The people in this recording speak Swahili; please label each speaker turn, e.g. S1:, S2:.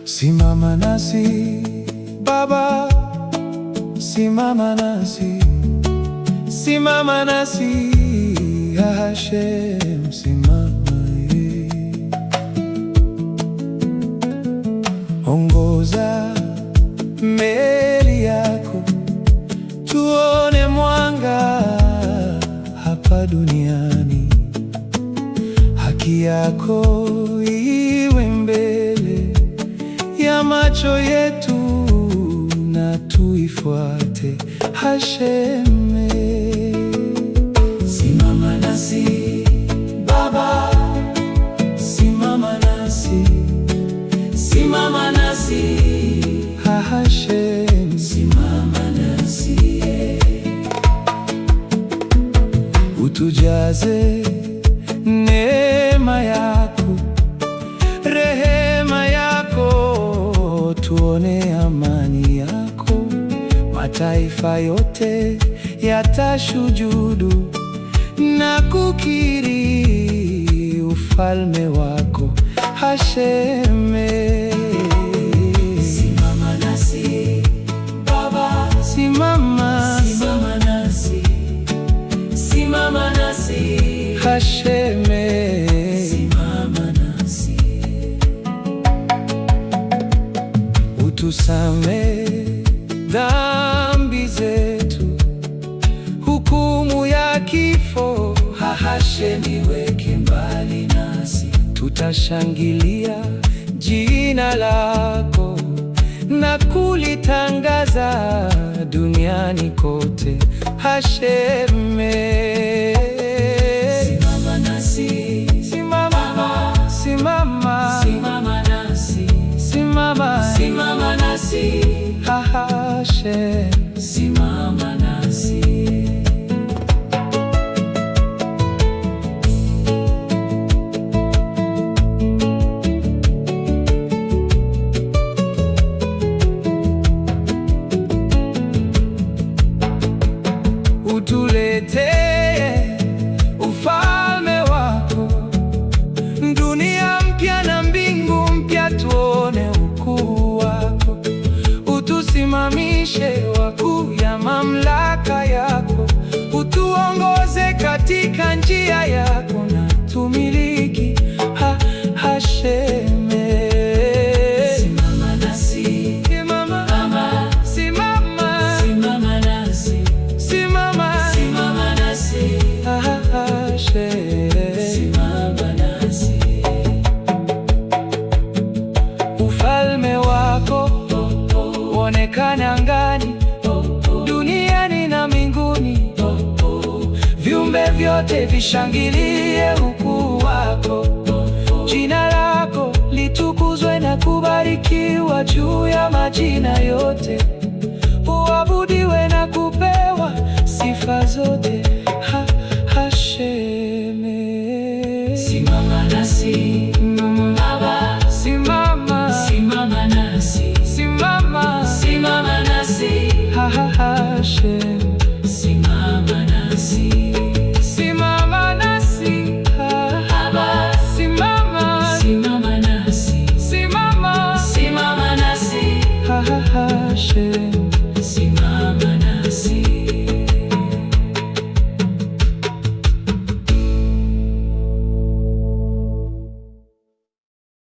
S1: Simama nasi Baba, simama nasi, simama nasi Hashem, simama ongoza meli yako, tuone mwanga hapa duniani, haki yako iwe mbele ya macho yetu na tuifuate Hashem. Simama nasi Baba, simama nasi, simama nasi Hashem, simama nasi. Utujaze neema yako, rehema yako, tuone amani yako. Mataifa yote yatashujudu na kukiri ufalme wako Hashem. Simama nasi Baba, simama, simama nasi, simama nasi Hashem, simama nasi. Utusamehe dhambi zetu, hukumu ya kifo Hashem iweke mbali nasi. Tutashangilia jina lako na kulitangaza duniani kote Hashem. Simama nasi, simama, simama, simama nasi, simama, simama nasi Hashem, simama nasi. Utuletee ufalme wako, dunia mpya na mbingu mpya, tuone ukuu wako. Utusimamishe wakuu ya mamlaka yako, utuongoze katika njia yako na tumiliki Hashem. Simama nasi, simama, simama, simama nasi, simama, simama nasi Hashem, simama nasi. Ufalme wako uonekane angani, duniani na mbinguni, viumbe vyote vishangilie ukuu wako. Jina lako litukuzwe na kubarikiwa juu ya majina yote.